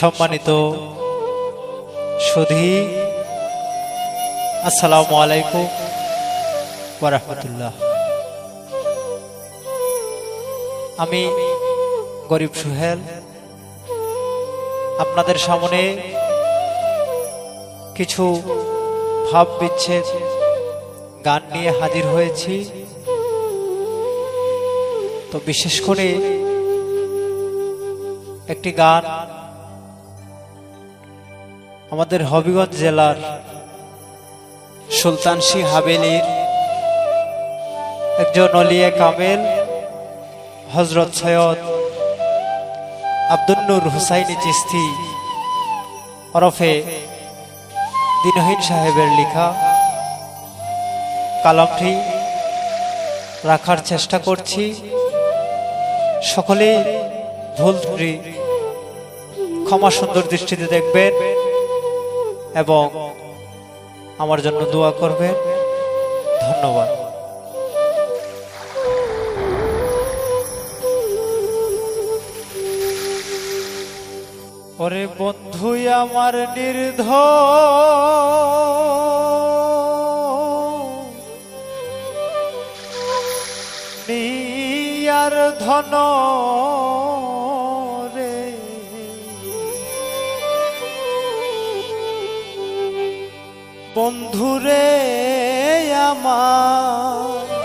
সম্মানিত সুধী, আসসালামু আলাইকুম ওয়া রাহমাতুল্লাহ। আমি গরিব সুহেল আপনাদের সামনে কিছু ভাব বিচ্ছেদ গান নিয়ে হাজির হয়েছি। তো বিশেষ করে একটি গান আমাদের হবিগঞ্জ জেলার সুলতানশী হাভেলির একজন ওলিয়ে কামেল হযরত সৈয়দ আব্দুল নূর হুসাইনি চিশতি ওরফে দিনহীন সাহেবের লেখা কালামটি রাখার চেষ্টা করছি। সকলেই ভুল ত্রুটি ক্ষমা সুন্দর দৃষ্টিতে দেখবেন এবং আমার জন্য দোয়া করবেন। ধন্যবাদ। ওরে বন্ধু আমার নির্ধন ধন রে, বন্ধুরে আমার